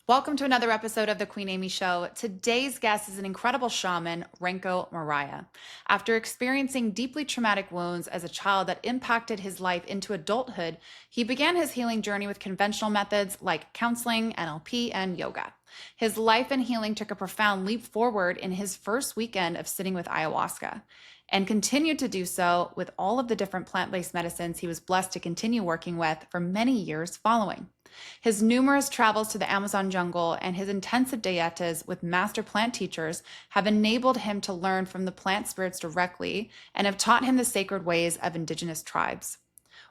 Welcome to another episode of the Queen Amy Show. Today's guest is an incredible shaman, Ranko Meraya. After experiencing deeply traumatic wounds as a child that impacted his life into adulthood, he began his healing journey with conventional methods like counseling, NLP, and yoga. His life and healing took a profound leap forward in his first weekend of sitting with ayahuasca, and continued to do so with all of the different plant-based medicines he was blessed to continue working with for many years following. His numerous travels to the Amazon jungle and his intensive dietas with master plant teachers have enabled him to learn from the plant spirits directly and have taught him the sacred ways of Indigenous tribes.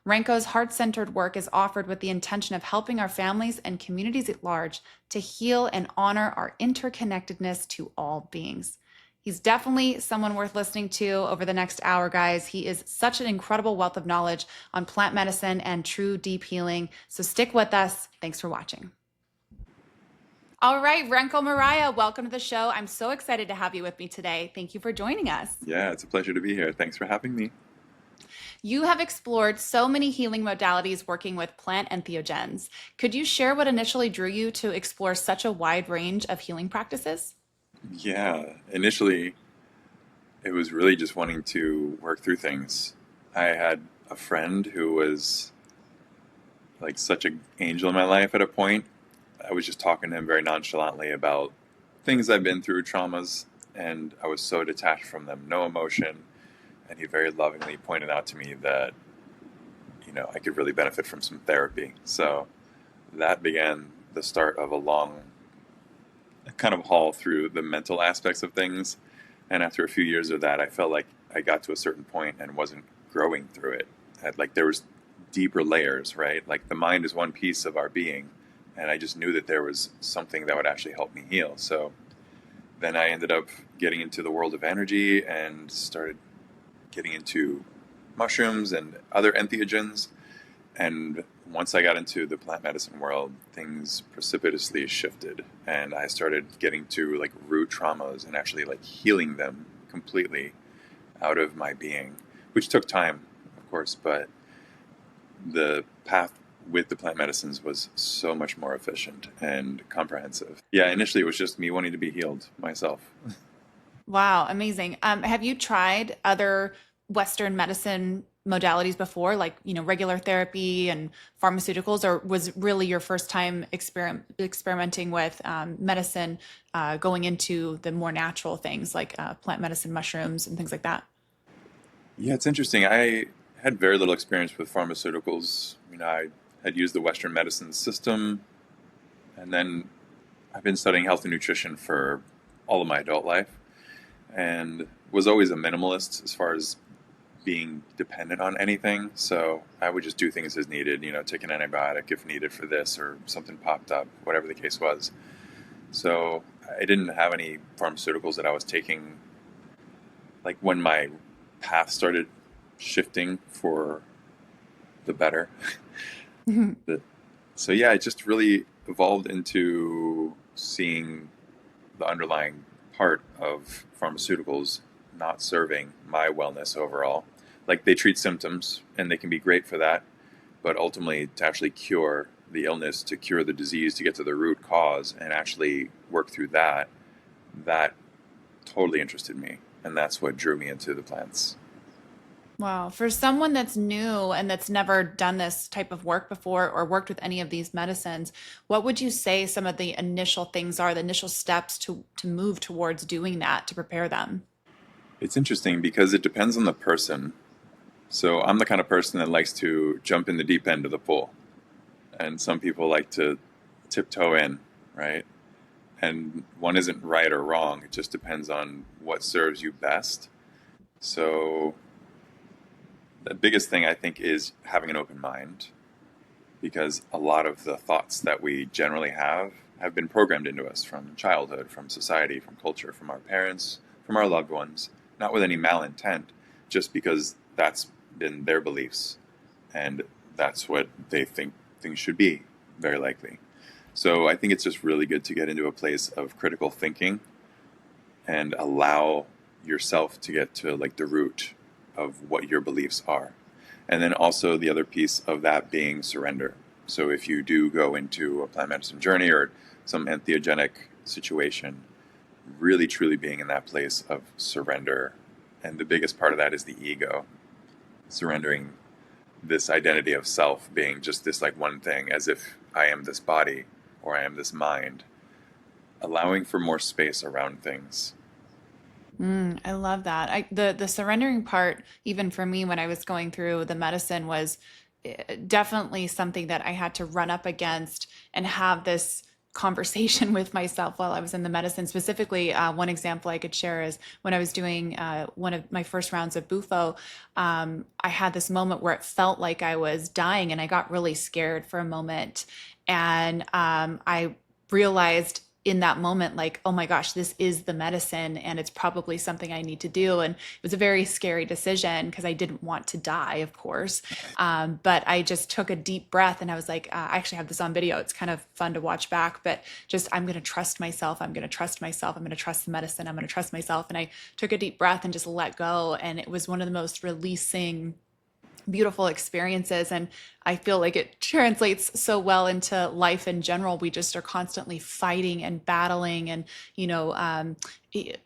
Ranko's heart-centered work is offered with the intention of helping our families and communities at large to heal and honor our interconnectedness to all beings. He's definitely someone worth listening to over the next hour, guys. He is such an incredible wealth of knowledge on plant medicine and true deep healing. So stick with us. Thanks for watching. All right, Ranko Meraya, welcome to the show. I'm so excited to have you with me today. Thank you for joining us. Yeah, it's a pleasure to be here. Thanks for having me. You have explored so many healing modalities working with plant entheogens. Could you share what initially drew you to explore such a wide range of healing practices? Yeah, initially it was really just wanting to work through things. I had a friend who was like such an angel in my life at a point. I was just talking to him very nonchalantly about things I've been through, traumas, and I was so detached from them, no emotion. And he very lovingly pointed out to me that, I could really benefit from some therapy. So that began the start of a long kind of haul through the mental aspects of things. And after a few years of that, I felt like I got to a certain point and wasn't growing through it. Like there was deeper layers, right? Like the mind is one piece of our being. And I just knew that there was something that would actually help me heal. So then I ended up getting into the world of energy and started getting into mushrooms and other entheogens. And once I got into the plant medicine world, things precipitously shifted. And I started getting to like root traumas and actually like healing them completely out of my being, which took time, of course, but the path with the plant medicines was so much more efficient and comprehensive. Yeah, initially it was just me wanting to be healed myself. Wow, amazing. Have you tried other Western medicine modalities before, like, regular therapy and pharmaceuticals, or was really your first time experimenting with medicine, going into the more natural things like plant medicine, mushrooms, and things like that? Yeah, it's interesting. I had very little experience with pharmaceuticals. I had used the Western medicine system, and then I've been studying health and nutrition for all of my adult life and was always a minimalist as far as being dependent on anything. So I would just do things as needed, take an antibiotic if needed for this or something popped up, whatever the case was. So I didn't have any pharmaceuticals that I was taking. Like when my path started shifting for the better. the, so yeah, it just really evolved into seeing the underlying part of pharmaceuticals not serving my wellness overall. Like they treat symptoms and they can be great for that, but ultimately to actually cure the illness, to cure the disease, to get to the root cause and actually work through that, that totally interested me. And that's what drew me into the plants. Wow. For someone that's new and that's never done this type of work before or worked with any of these medicines, what would you say some of the initial things are, the initial steps to move towards doing that, to prepare them? It's interesting because it depends on the person. So I'm the kind of person that likes to jump in the deep end of the pool. And some people like to tiptoe in, right? And one isn't right or wrong. It just depends on what serves you best. So the biggest thing I think is having an open mind, because a lot of the thoughts that we generally have been programmed into us from childhood, from society, from culture, from our parents, from our loved ones, not with any malintent, just because that's been their beliefs and that's what they think things should be, very likely. So I think it's just really good to get into a place of critical thinking and allow yourself to get to like the root of what your beliefs are. And then also the other piece of that being surrender. So if you do go into a plant medicine journey or some entheogenic situation, really truly being in that place of surrender. And the biggest part of that is the ego, surrendering this identity of self being just this like one thing, as if I am this body or I am this mind, allowing for more space around things. I love that. The surrendering part, even for me when I was going through the medicine, was definitely something that I had to run up against and have this conversation with myself while I was in the medicine. Specifically, one example I could share is when I was doing one of my first rounds of Bufo, I had this moment where it felt like I was dying, and I got really scared for a moment. And I realized in that moment, like, oh my gosh, this is the medicine, and it's probably something I need to do. And it was a very scary decision because I didn't want to die, of course. But I just took a deep breath, and I was like, I actually have this on video. It's kind of fun to watch back, but just, I'm going to trust myself. I'm going to trust myself. I'm going to trust the medicine. I'm going to trust myself. And I took a deep breath and just let go. And it was one of the most releasing, beautiful experiences. And I feel like it translates so well into life in general. We just are constantly fighting and battling and, you know,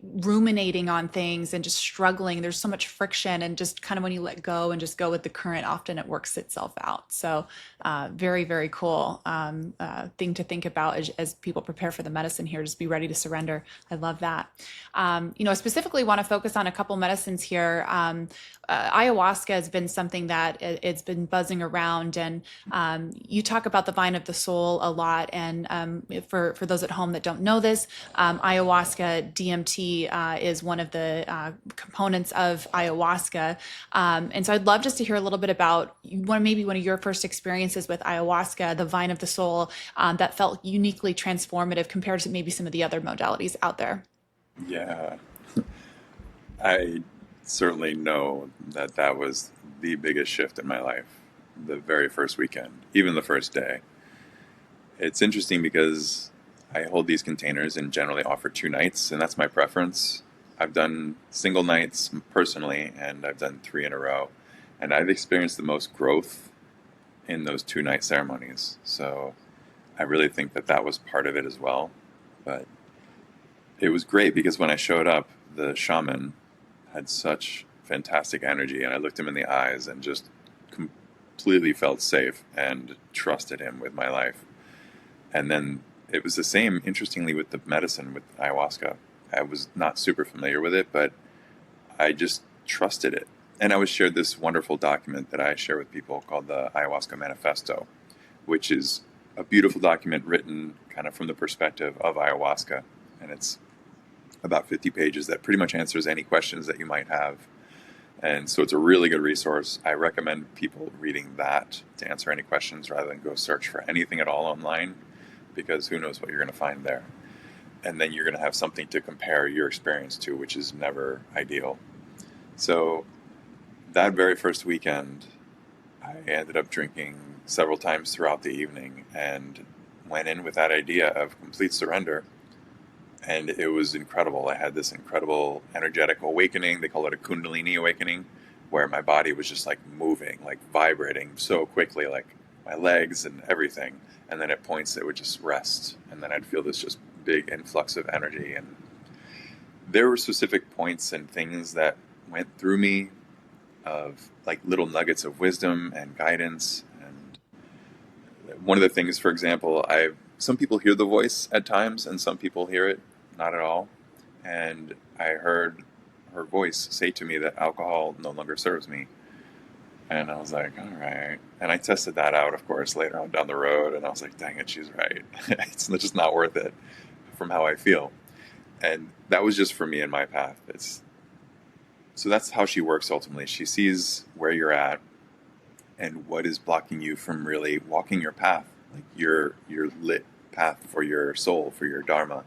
ruminating on things and just struggling. There's so much friction, and just kind of when you let go and just go with the current, often it works itself out. So very, very cool thing to think about as people prepare for the medicine here. Just be ready to surrender. I love that. You know, I specifically want to focus on a couple medicines here. Ayahuasca has been something that it's been buzzing around, and you talk about the vine of the soul a lot. And for those at home that don't know this, ayahuasca DMT is one of the components of ayahuasca. And so I'd love just to hear a little bit about maybe one of your first experiences with ayahuasca, the vine of the soul, that felt uniquely transformative compared to maybe some of the other modalities out there. Yeah, I certainly know that that was the biggest shift in my life, the very first weekend, even the first day. It's interesting because I hold these containers and generally offer 2 nights, and that's my preference. I've done single nights personally, and I've done 3 in a row. And I've experienced the most growth in those 2 night ceremonies. So I really think that that was part of it as well. But it was great because when I showed up, the shaman had such fantastic energy, and I looked him in the eyes and just completely felt safe and trusted him with my life. And then it was the same, interestingly, with the medicine, with ayahuasca. I was not super familiar with it, but I just trusted it. And I was shared this wonderful document that I share with people called the Ayahuasca Manifesto, which is a beautiful document written kind of from the perspective of ayahuasca. And it's about 50 pages that pretty much answers any questions that you might have. And so it's a really good resource. I recommend people reading that to answer any questions rather than go search for anything at all online, because who knows what you're going to find there. And then you're going to have something to compare your experience to, which is never ideal. So that very first weekend, I ended up drinking several times throughout the evening and went in with that idea of complete surrender. And it was incredible. I had this incredible energetic awakening. They call it a Kundalini awakening, where my body was just like moving, like vibrating so quickly, like my legs and everything. And then at points it would just rest. And then I'd feel this just big influx of energy. And there were specific points and things that went through me of like little nuggets of wisdom and guidance. And one of the things, for example, some people hear the voice at times and some people hear it not at all. And I heard her voice say to me that alcohol no longer serves me. And I was like, all right. And I tested that out, of course, later on down the road. And I was like, dang it, she's right. It's just not worth it from how I feel. And that was just for me and my path. So that's how she works ultimately. She sees where you're at and what is blocking you from really walking your path, like your lit path for your soul, for your dharma.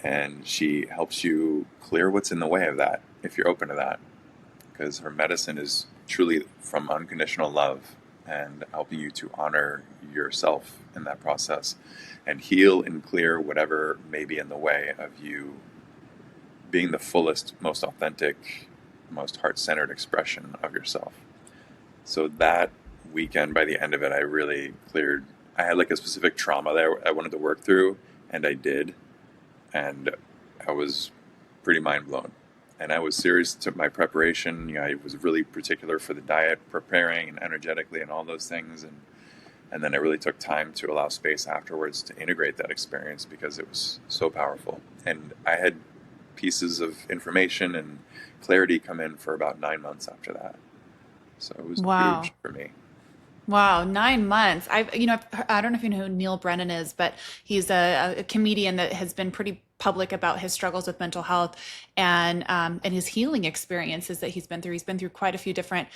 And she helps you clear what's in the way of that, if you're open to that. Because her medicine is truly from unconditional love and helping you to honor yourself in that process and heal and clear whatever may be in the way of you being the fullest, most authentic, most heart-centered expression of yourself. So that weekend, by the end of it, I really cleared. I had like a specific trauma that I wanted to work through, and I did, and I was pretty mind blown. And I was serious to my preparation. You know, I was really particular for the diet, preparing and energetically and all those things. And then it really took time to allow space afterwards to integrate that experience because it was so powerful. And I had pieces of information and clarity come in for about 9 months after that. So it was huge Wow. for me. Wow, 9 months. I don't know if you know who Neil Brennan is, but he's a comedian that has been pretty public about his struggles with mental health and his healing experiences that he's been through. He's been through quite a few different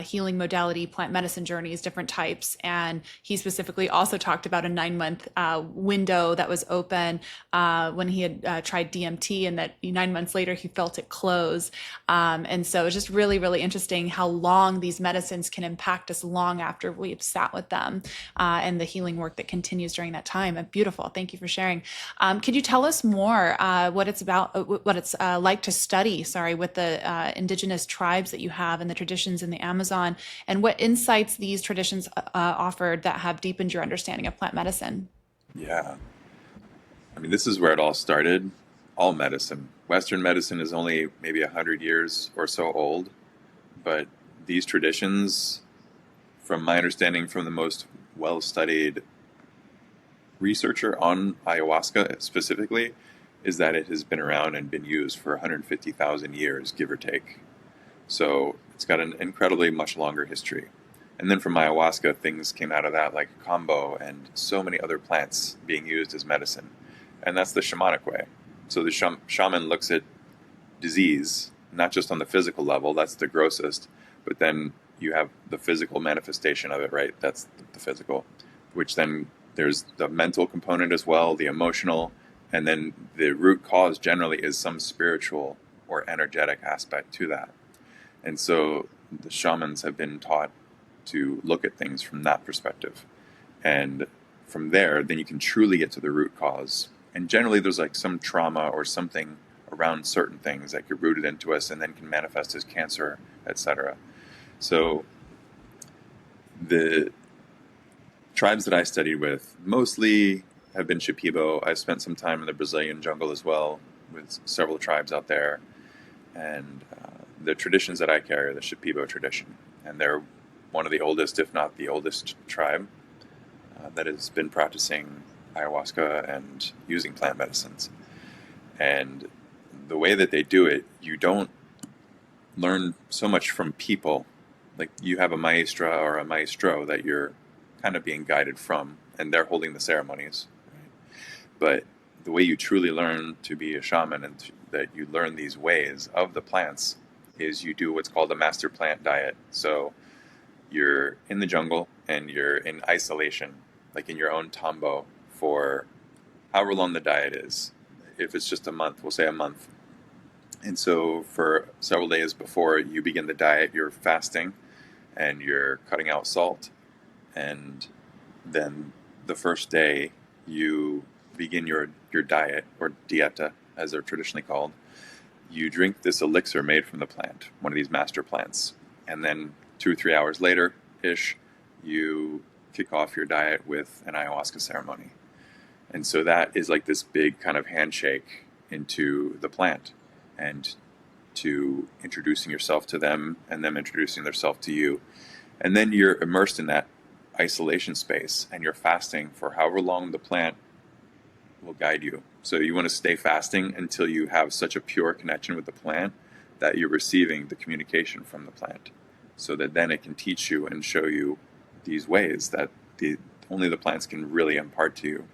healing modality, plant medicine journeys, different types, and he specifically also talked about a 9 month window that was open when he had tried DMT, and that 9 months later he felt it close. And so it's just really, really interesting how long these medicines can impact us long after we've sat with them, and the healing work that continues during that time. Beautiful. Thank you for sharing. Could you tell us more what it's about, what it's like to study, sorry, with the indigenous tribes that you have and the traditions in the Amazon, and what insights these traditions offered that have deepened your understanding of plant medicine? Yeah. I mean, this is where it all started. All medicine. Western medicine is only maybe 100 years or so old, but these traditions, from my understanding from the most well studied researcher on ayahuasca specifically, is that it has been around and been used for 150,000 years, give or take. So it's got an incredibly much longer history. And then from ayahuasca, things came out of that like combo and so many other plants being used as medicine. And that's the shamanic way. So the shaman looks at disease, not just on the physical level, that's the grossest, but then you have the physical manifestation of it, right? That's the physical, which then there's the mental component as well, the emotional, and then the root cause generally is some spiritual or energetic aspect to that. And so the shamans have been taught to look at things from that perspective. And from there, then you can truly get to the root cause. And generally, there's like some trauma or something around certain things that get rooted into us and then can manifest as cancer, etc. So the tribes that I studied with mostly have been Shipibo. I've spent some time in the Brazilian jungle as well with several tribes out there. And the traditions that I carry are the Shipibo tradition. And they're one of the oldest, if not the oldest tribe that has been practicing ayahuasca and using plant medicines. And the way that they do it, you don't learn so much from people. Like you have a maestra or a maestro that you're kind of being guided from, and they're holding the ceremonies. Right? But the way you truly learn to be a shaman and that you learn these ways of the plants is you do what's called a master plant diet. So you're in the jungle and you're in isolation, like in your own tambo for however long the diet is. If it's just a month, we'll say a month. And so for several days before you begin the diet, you're fasting and you're cutting out salt. And then the first day you begin your diet, or dieta as they're traditionally called. You drink this elixir made from the plant, one of these master plants. And then 2 or 3 hours later ish, you kick off your diet with an ayahuasca ceremony. And so that is like this big kind of handshake into the plant and to introducing yourself to them and them introducing themselves to you. And then you're immersed in that isolation space and you're fasting for however long the plant will guide you. So you want to stay fasting until you have such a pure connection with the plant that you're receiving the communication from the plant, so that then it can teach you and show you these ways that only the plants can really impart to you.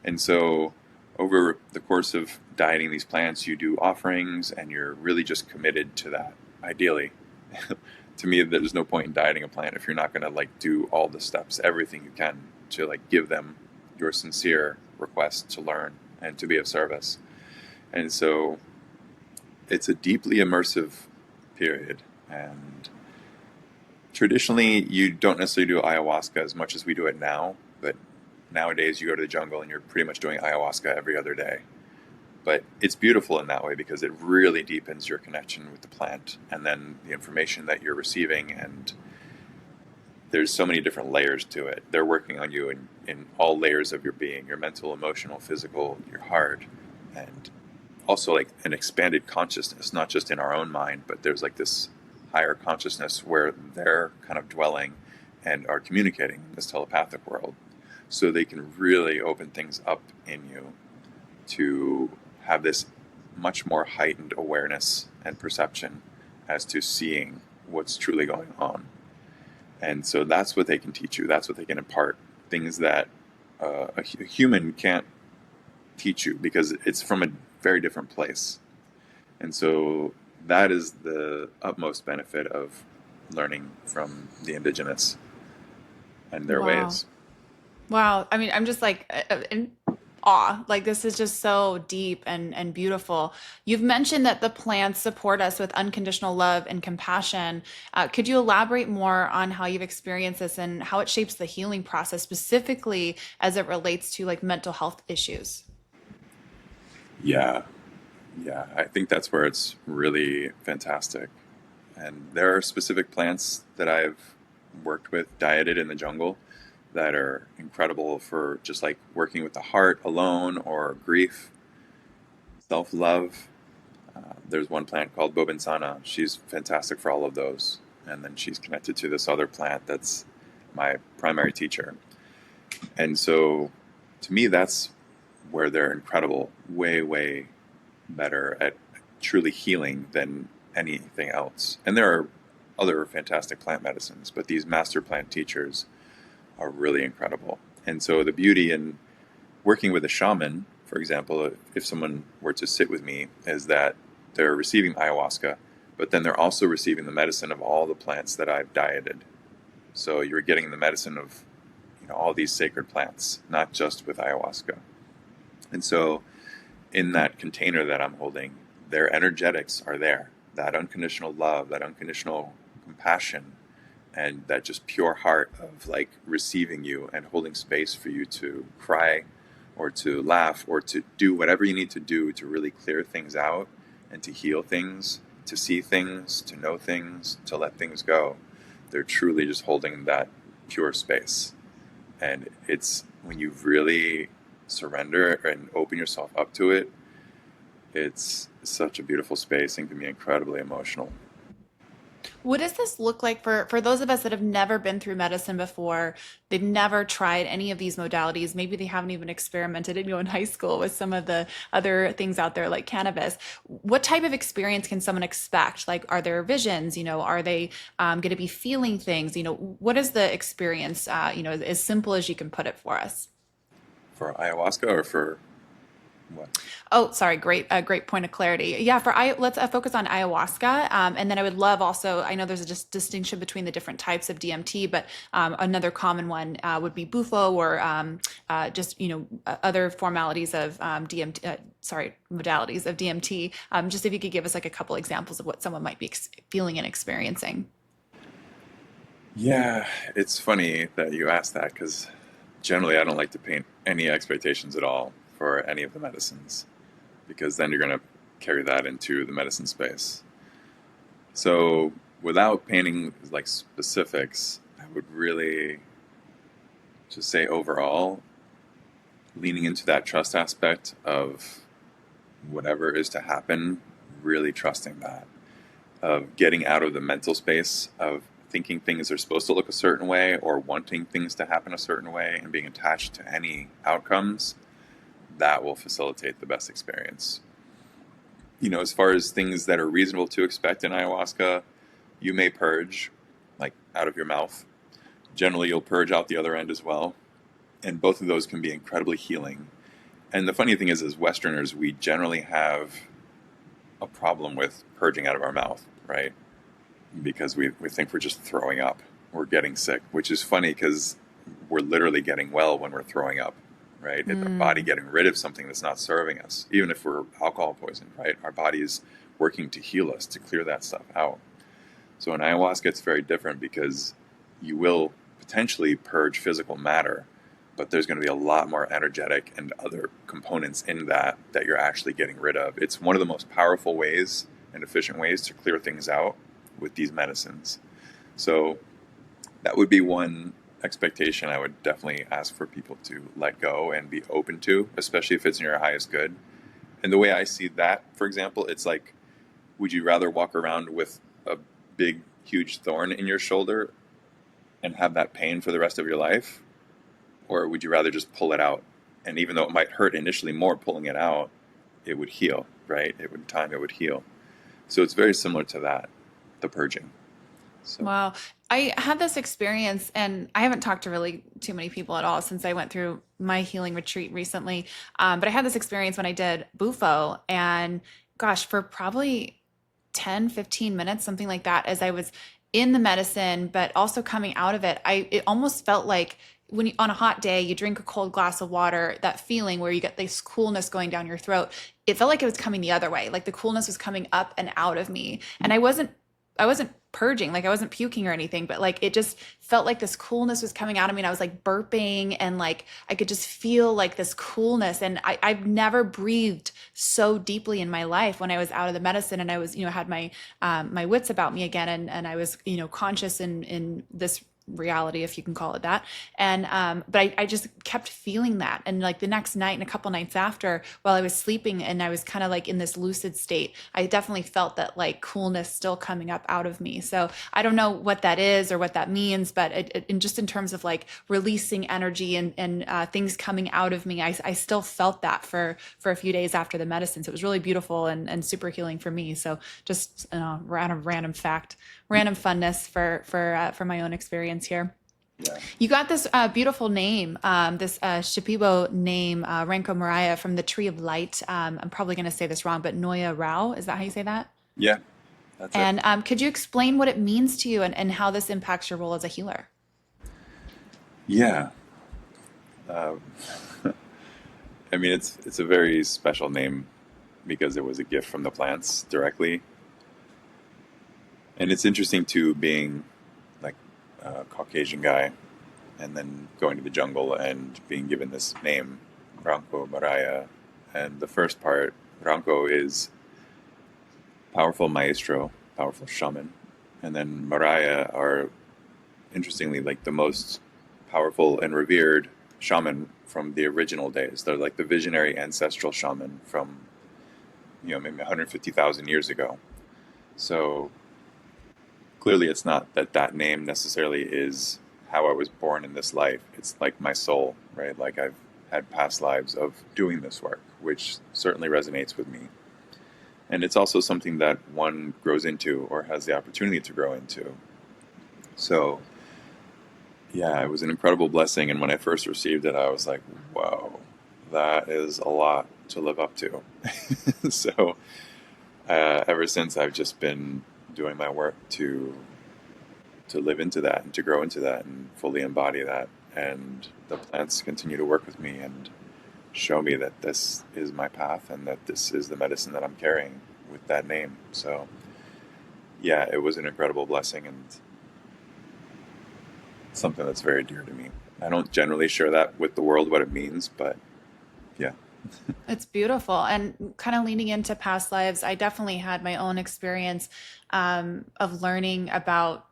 And so over the course of dieting these plants, you do offerings and you're really just committed to that, ideally. To me, there's no point in dieting a plant if you're not going to like do all the steps, everything you can to like give them your sincere request to learn and to be of service. And so it's a deeply immersive period. And traditionally, you don't necessarily do ayahuasca as much as we do it now, but nowadays you go to the jungle and you're pretty much doing ayahuasca every other day. But it's beautiful in that way because it really deepens your connection with the plant and then the information that you're receiving. And there's so many different layers to it. They're working on you in all layers of your being, your mental, emotional, physical, your heart, and also like an expanded consciousness, not just in our own mind, but there's like this higher consciousness where they're kind of dwelling and are communicating in this telepathic world. So they can really open things up in you to have this much more heightened awareness and perception as to seeing what's truly going on. And so that's what they can teach you. That's what they can impart. Things that a human can't teach you because it's from a very different place. And so that is the utmost benefit of learning from the Indigenous and their Wow. ways. Wow. I mean, I'm just like in awe. Like this is just so deep and beautiful. You've mentioned that the plants support us with unconditional love and compassion. Could you elaborate more on how you've experienced this and how it shapes the healing process, specifically as it relates to like mental health issues? Yeah, yeah. I think that's where it's really fantastic. And there are specific plants that I've worked with, dieted in the jungle, that are incredible for just like working with the heart alone or grief, self love. There's one plant called Bobinsana. She's fantastic for all of those. And then she's connected to this other plant that's my primary teacher. And so to me, that's where they're incredible, way, way better at truly healing than anything else. And there are other fantastic plant medicines, but these master plant teachers are really incredible. And so the beauty in working with a shaman, for example, if someone were to sit with me, is that they're receiving ayahuasca, but then they're also receiving the medicine of all the plants that I've dieted. So you're getting the medicine of all these sacred plants, not just with ayahuasca. And so in that container that I'm holding, their energetics are there. That unconditional love, that unconditional compassion, and that just pure heart of like receiving you and holding space for you to cry or to laugh or to do whatever you need to do to really clear things out and to heal things, to see things, to know things, to let things go. They're truly just holding that pure space. And it's when you really surrender and open yourself up to it, it's such a beautiful space and can be incredibly emotional. What does this look like for those of us that have never been through medicine before? They've never tried any of these modalities. Maybe they haven't even experimented, in high school with some of the other things out there like cannabis. What type of experience can someone expect? Like, are there visions? Are they going to be feeling things? What is the experience? As simple as you can put it for us. For ayahuasca or for what? Oh, sorry. Great point of clarity. Yeah, let's focus on ayahuasca, and then I would love also. I know there's a distinction between the different types of DMT, but another common one would be bufo or just other formalities of DMT. Modalities of DMT. Just if you could give us like a couple examples of what someone might be feeling and experiencing. Yeah, it's funny that you asked that because generally I don't like to paint any expectations at all for any of the medicines because then you're going to carry that into the medicine space. So without painting like specifics, I would really just say overall, leaning into that trust aspect of whatever is to happen, really trusting that, of getting out of the mental space of thinking things are supposed to look a certain way or wanting things to happen a certain way and being attached to any outcomes, that will facilitate the best experience. As far as things that are reasonable to expect in ayahuasca, you may purge, like out of your mouth. Generally, you'll purge out the other end as well. And both of those can be incredibly healing. And the funny thing is, as Westerners, we generally have a problem with purging out of our mouth, right? Because we think we're just throwing up. We're getting sick, which is funny because we're literally getting well when we're throwing up, right? It's our body Mm. getting rid of something that's not serving us. Even if we're alcohol poisoned, right? Our body is working to heal us, to clear that stuff out. So in ayahuasca, it's very different because you will potentially purge physical matter, but there's going to be a lot more energetic and other components in that you're actually getting rid of. It's one of the most powerful ways and efficient ways to clear things out with these medicines. So that would be one expectation I would definitely ask for people to let go and be open to, especially if it's in your highest good. And the way I see that, for example, it's like, would you rather walk around with a big, huge thorn in your shoulder and have that pain for the rest of your life? Or would you rather just pull it out? And even though it might hurt initially more pulling it out, it would heal, right? It would heal. So it's very similar to that, the purging. So, Wow. I had this experience, and I haven't talked to really too many people at all since I went through my healing retreat recently. But I had this experience when I did Bufo, and gosh, for probably 10, 15 minutes, something like that, as I was in the medicine, but also coming out of it, it almost felt like when you, on a hot day, you drink a cold glass of water, that feeling where you get this coolness going down your throat. It felt like it was coming the other way, like the coolness was coming up and out of me. And I wasn't purging, like I wasn't puking or anything, but like it just felt like this coolness was coming out of me, and I was like burping, and like I could just feel like this coolness. And I've never breathed so deeply in my life when I was out of the medicine, and I was, had my my wits about me again, and I was, conscious in this reality, if you can call it that. And but I just kept feeling that. And like the next night and a couple nights after, while I was sleeping and I was kind of like in this lucid state, I definitely felt that like coolness still coming up out of me. So I don't know what that is or what that means, but and just in terms of like releasing energy and things coming out of me, I still felt that for a few days after the medicine. So it was really beautiful and super healing for me. So just random fact, random funness for my own experience here. yeah. You got this beautiful name, this Shipibo name, Ranko Meraya, from the Tree of Light. I'm probably going to say this wrong, but Noya Rao, is that how you say that? Yeah, that's it. And could you explain what it means to you and how this impacts your role as a healer? Yeah. Uh, I mean, it's a very special name because it was a gift from the plants directly. And it's interesting too, being like a Caucasian guy and then going to the jungle and being given this name, Ranko Meraya. And the first part, Ranko is powerful maestro, powerful shaman. And then Meraya are, interestingly, like the most powerful and revered shaman from the original days. They're like the visionary ancestral shaman from, maybe 150,000 years ago. So clearly it's not that name necessarily is how I was born in this life. It's like my soul, right? Like I've had past lives of doing this work, which certainly resonates with me. And it's also something that one grows into or has the opportunity to grow into. So yeah, it was an incredible blessing. And when I first received it, I was like, whoa, that is a lot to live up to. So ever since, I've just been doing my work to live into that and to grow into that and fully embody that. And the plants continue to work with me and show me that this is my path and that this is the medicine that I'm carrying with that name. So yeah, it was an incredible blessing and something that's very dear to me. I don't generally share that with the world what it means, but yeah. It's beautiful. And kind of leaning into past lives, I definitely had my own experience of learning about,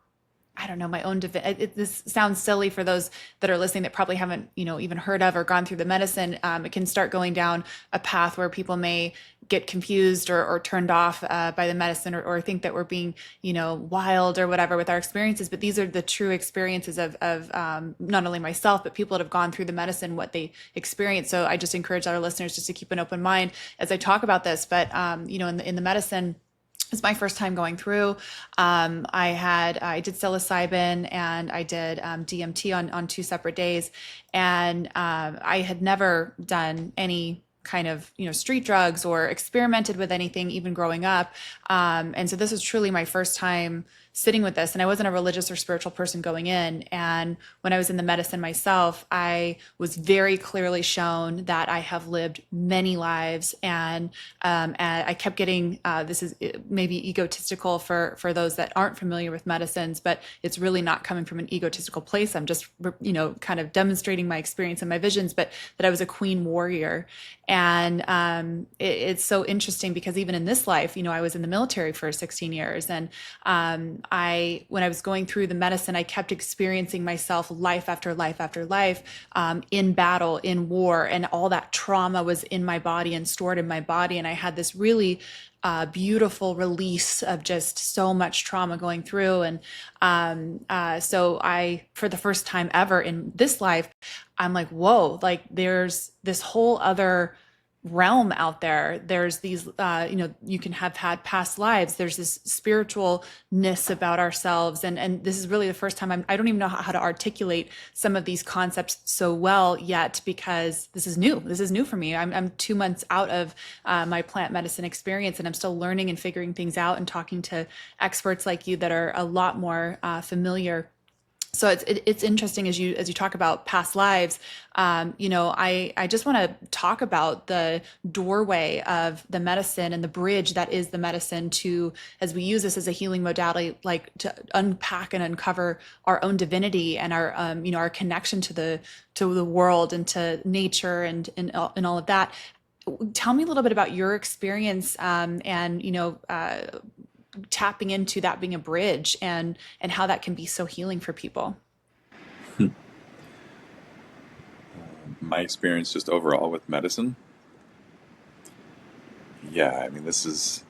I don't know, my own this sounds silly for those that are listening that probably haven't, even heard of or gone through the medicine. It can start going down a path where people may get confused or turned off by the medicine or think that we're being, wild or whatever with our experiences. But these are the true experiences of not only myself, but people that have gone through the medicine, what they experience. So I just encourage our listeners just to keep an open mind as I talk about this. But, in the medicine, it's my first time going through. I did psilocybin and I did DMT on two separate days. And I had never done any kind of, street drugs or experimented with anything even growing up. And so this was truly my first time sitting with this. And I wasn't a religious or spiritual person going in. And when I was in the medicine myself, I was very clearly shown that I have lived many lives. And I kept getting, this is maybe egotistical for those that aren't familiar with medicines, but it's really not coming from an egotistical place. I'm just, kind of demonstrating my experience and my visions, but that I was a queen warrior. And it's so interesting because even in this life, I was in the military for 16 years. And when I was going through the medicine, I kept experiencing myself life after life after life, in battle, in war, and all that trauma was in my body and stored in my body. And I had this really beautiful release of just so much trauma going through. And so for the first time ever in this life, I'm like, whoa, like there's this whole other realm out there. There's these, you can have had past lives. There's this spiritualness about ourselves. And this is really the first time I don't even know how to articulate some of these concepts so well yet, because this is new. This is new for me. I'm 2 months out of my plant medicine experience, and I'm still learning and figuring things out and talking to experts like you that are a lot more familiar. So it's interesting as you talk about past lives. I just want to talk about the doorway of the medicine and the bridge that is the medicine to, as we use this as a healing modality, like to unpack and uncover our own divinity and our connection to the world and to nature and all of that. Tell me a little bit about your experience, and tapping into that being a bridge, and how that can be so healing for people. My experience just overall with medicine, yeah, I mean, it's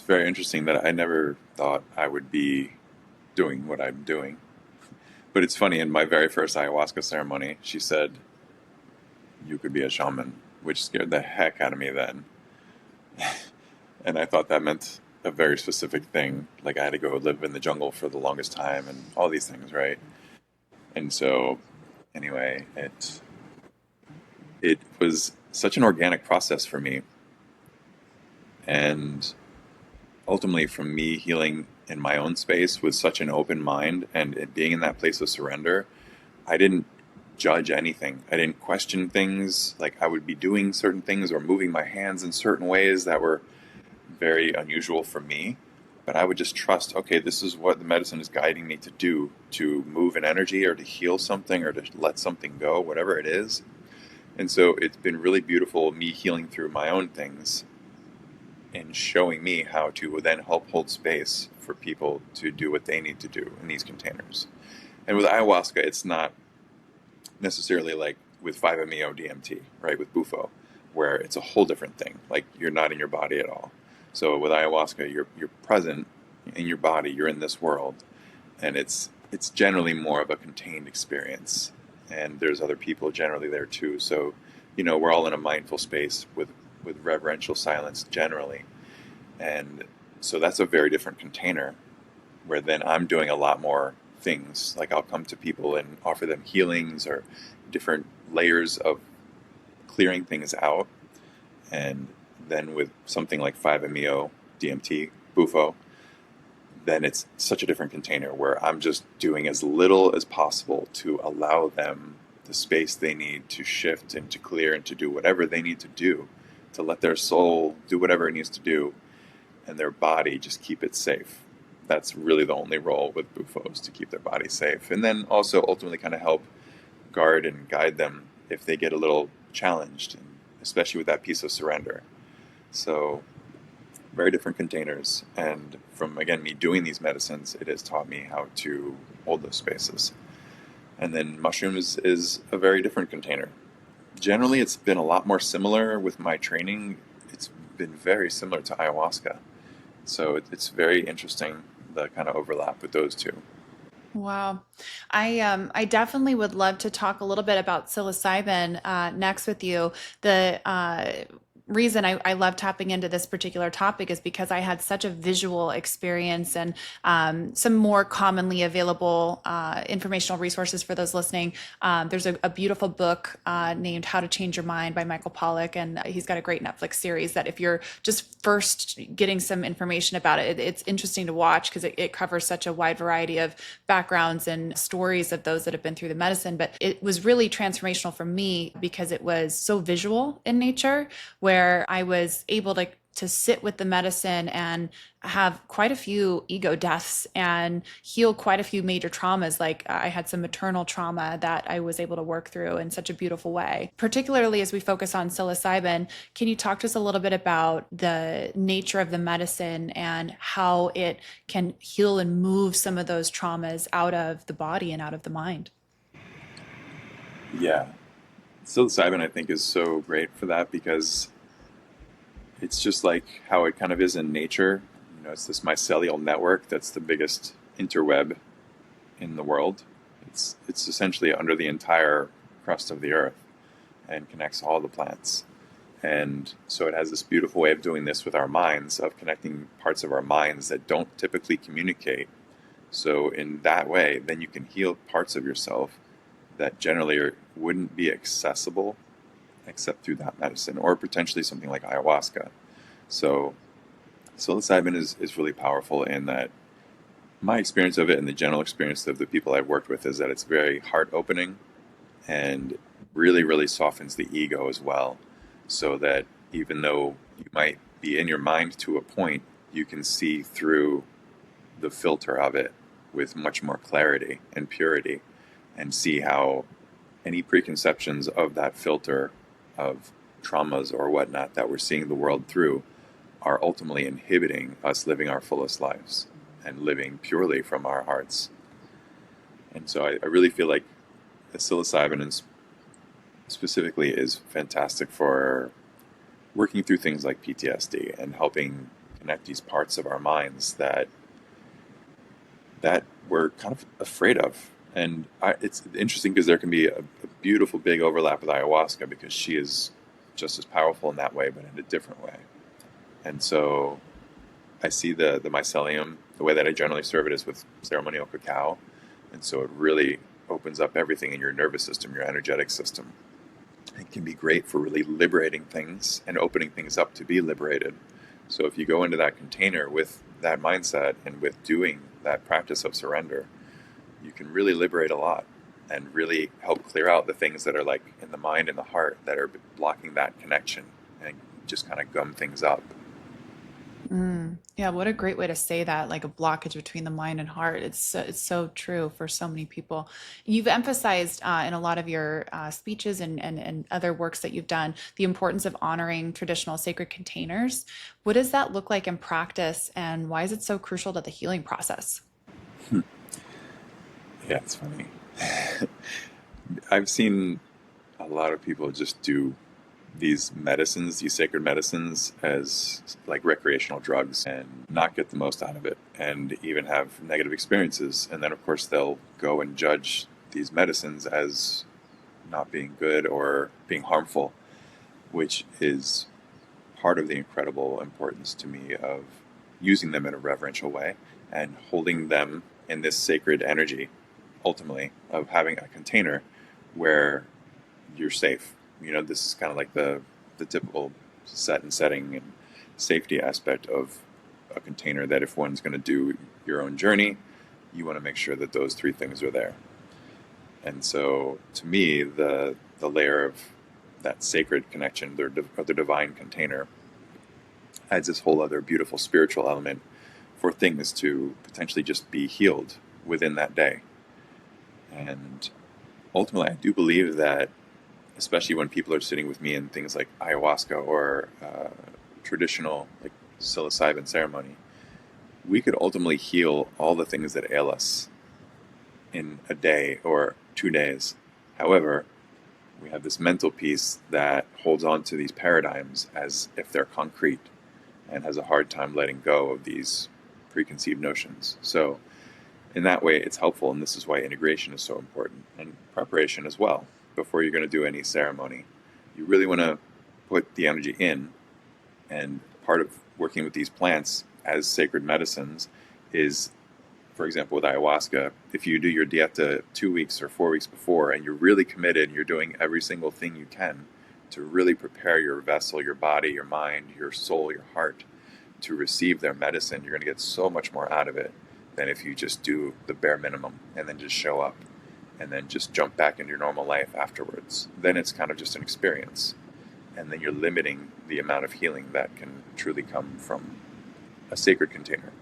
very interesting that I never thought I would be doing what I'm doing. But it's funny, in my very first ayahuasca ceremony, she said, you could be a shaman, which scared the heck out of me then. And I thought that meant a very specific thing. Like I had to go live in the jungle for the longest time and all these things, right? And so, anyway, it was such an organic process for me. And ultimately, from me healing in my own space with such an open mind and it being in that place of surrender, I didn't judge anything. I didn't question things. Like I would be doing certain things or moving my hands in certain ways that were very unusual for me. But I would just trust, okay, this is what the medicine is guiding me to do, to move an energy or to heal something or to let something go, whatever it is. And so it's been really beautiful, me healing through my own things and showing me how to then help hold space for people to do what they need to do in these containers. And with ayahuasca, it's not necessarily like with 5-MeO DMT, right, with bufo, where it's a whole different thing. Like you're not in your body at all. So with ayahuasca, you're present in your body, you're in this world, and it's generally more of a contained experience. And there's other people generally there too. So, we're all in a mindful space with reverential silence generally. And so that's a very different container where then I'm doing a lot more things. Like I'll come to people and offer them healings or different layers of clearing things out. And then with something like 5-MeO DMT, bufo, then it's such a different container where I'm just doing as little as possible to allow them the space they need to shift and to clear and to do whatever they need to do, to let their soul do whatever it needs to do, and their body just keep it safe. That's really the only role with bufos, to keep their body safe. And then also ultimately kind of help guard and guide them if they get a little challenged, and especially with that piece of surrender. So very different containers. And from, again, me doing these medicines, it has taught me how to hold those spaces. And then mushrooms is a very different container. Generally, it's been a lot more similar with my training. It's been very similar to ayahuasca. So it's very interesting, the kind of overlap with those two. Wow. I definitely would love to talk a little bit about psilocybin next with you. The reason I love tapping into this particular topic is because I had such a visual experience, and some more commonly available informational resources for those listening. There's a beautiful book named How to Change Your Mind by Michael Pollock, and he's got a great Netflix series that if you're just first getting some information about it, it's interesting to watch because it covers such a wide variety of backgrounds and stories of those that have been through the medicine. But it was really transformational for me because it was so visual in nature, where I was able to to sit with the medicine and have quite a few ego deaths and heal quite a few major traumas. Like I had some maternal trauma that I was able to work through in such a beautiful way. Particularly as we focus on psilocybin, can you talk to us a little bit about the nature of the medicine and how it can heal and move some of those traumas out of the body and out of the mind? Yeah. Psilocybin, I think, is so great for that because it's just like how it kind of is in nature. It's this mycelial network that's the biggest interweb in the world. It's essentially under the entire crust of the earth and connects all the plants. And so it has this beautiful way of doing this with our minds, of connecting parts of our minds that don't typically communicate. So in that way, then you can heal parts of yourself that generally wouldn't be accessible except through that medicine, or potentially something like ayahuasca. So psilocybin is really powerful in that my experience of it and the general experience of the people I've worked with is that it's very heart opening and really, really softens the ego as well. So that even though you might be in your mind to a point, you can see through the filter of it with much more clarity and purity, and see how any preconceptions of that filter of traumas or whatnot that we're seeing the world through are ultimately inhibiting us living our fullest lives and living purely from our hearts. And so I really feel like the psilocybin specifically is fantastic for working through things like PTSD and helping connect these parts of our minds that we're kind of afraid of. And it's interesting because there can be a beautiful big overlap with ayahuasca, because she is just as powerful in that way, but in a different way. And so I see the mycelium, the way that I generally serve it is with ceremonial cacao. And so it really opens up everything in your nervous system, your energetic system. It can be great for really liberating things and opening things up to be liberated. So if you go into that container with that mindset and with doing that practice of surrender, you can really liberate a lot and really help clear out the things that are like in the mind and the heart that are blocking that connection, and just kind of gum things up. Yeah, what a great way to say that, like a blockage between the mind and heart. It's so true for so many people. You've emphasized in a lot of your speeches and other works that you've done the importance of honoring traditional sacred containers. What does that look like in practice, and why is it so crucial to the healing process? Yeah, it's funny. I've seen a lot of people just do these medicines, these sacred medicines, as like recreational drugs and not get the most out of it, and even have negative experiences. And then, of course, they'll go and judge these medicines as not being good or being harmful, which is part of the incredible importance to me of using them in a reverential way and holding them in this sacred energy, ultimately, of having a container where you're safe. This is kind of like the typical set and setting and safety aspect of a container, that if one's going to do your own journey, you want to make sure that those three things are there. And so to me, the layer of that sacred connection, the divine container, adds this whole other beautiful spiritual element for things to potentially just be healed within that day. And ultimately, I do believe that, especially when people are sitting with me in things like ayahuasca or traditional like psilocybin ceremony, we could ultimately heal all the things that ail us in a day or 2 days. However, we have this mental piece that holds on to these paradigms as if they're concrete and has a hard time letting go of these preconceived notions. So in that way, it's helpful, and this is why integration is so important, and preparation as well. Before you're going to do any ceremony, you really want to put the energy in, and part of working with these plants as sacred medicines is, for example, with ayahuasca, if you do your dieta 2 weeks or 4 weeks before, and you're really committed, and you're doing every single thing you can to really prepare your vessel, your body, your mind, your soul, your heart to receive their medicine, you're going to get so much more out of it than if you just do the bare minimum and then just show up and then just jump back into your normal life afterwards. Then it's kind of just an experience. and then you're limiting the amount of healing that can truly come from a sacred container.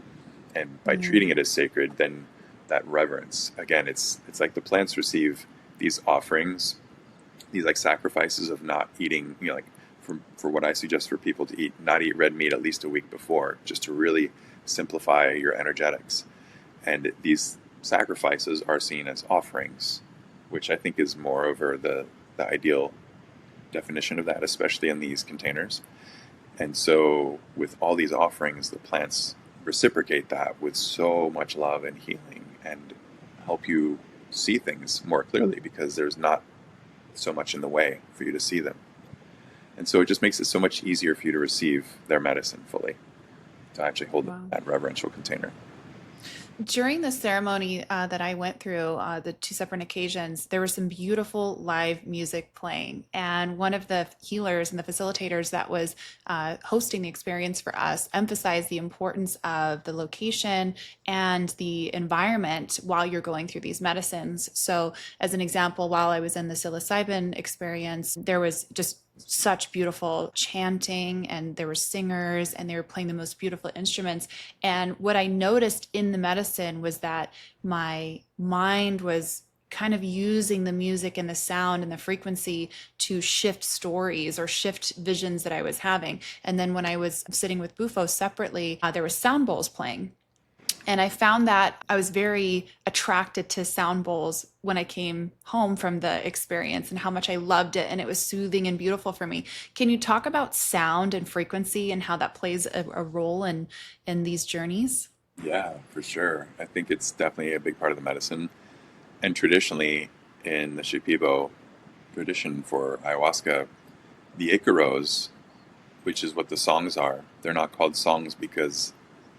And by treating it as sacred, then that reverence, again, it's like the plants receive these offerings, these like sacrifices of not eating, like for what I suggest for people to eat, not eat red meat at least a week before, just to really simplify your energetics. And these sacrifices are seen as offerings, which I think is moreover the ideal definition of that, especially in these containers. And so with all these offerings, the plants reciprocate that with so much love and healing and help you see things more clearly because there's not so much in the way for you to see them. And so it just makes it so much easier for you to receive their medicine fully, to actually hold Wow. that reverential container. During the ceremony that I went through, the two separate occasions, there was some beautiful live music playing. And one of the healers and the facilitators that was hosting the experience for us emphasized the importance of the location and the environment while you're going through these medicines. So, as an example, while I was in the psilocybin experience, there was just such beautiful chanting and there were singers and they were playing the most beautiful instruments. And what I noticed in the medicine was that my mind was kind of using the music and the sound and the frequency to shift stories or shift visions that I was having. And then when I was sitting with Bufo separately, there were sound bowls playing. And I found that I was very attracted to sound bowls when I came home from the experience and how much I loved it. And it was soothing and beautiful for me. Can you talk about sound and frequency and how that plays a role in these journeys? Yeah, for sure. I think it's definitely a big part of the medicine. And traditionally, in the Shipibo tradition for ayahuasca, the Icaros, which is what the songs are, they're not called songs because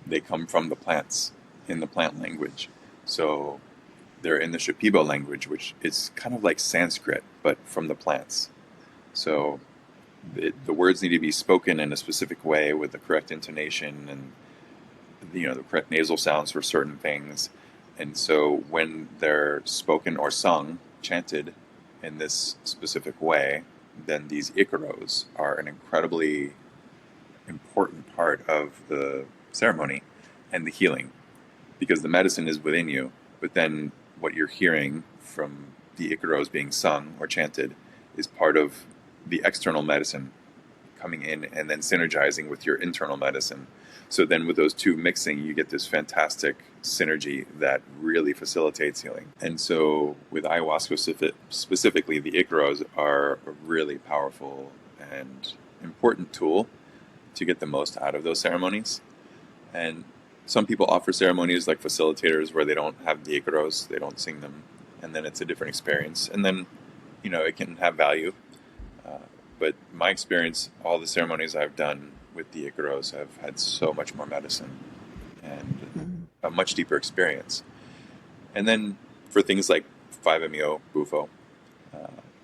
they come from the plants in the plant language. So they're in the Shipibo language, which is kind of like Sanskrit, but from the plants. So the words need to be spoken in a specific way with the correct intonation and the correct nasal sounds for certain things. And so when they're spoken or sung, chanted in this specific way, then these Icaros are an incredibly important part of the ceremony and the healing, because the medicine is within you, but then what you're hearing from the Icaros being sung or chanted is part of the external medicine coming in and then synergizing with your internal medicine. So then with those two mixing, you get this fantastic synergy that really facilitates healing. And so with ayahuasca specifically, the Icaros are a really powerful and important tool to get the most out of those ceremonies. And some people offer ceremonies like facilitators where they don't have the Icaros, they don't sing them, and then it's a different experience. And then, it can have value. But my experience, all the ceremonies I've done with the Icaros have had so much more medicine and a much deeper experience. And then for things like 5-MeO, Bufo,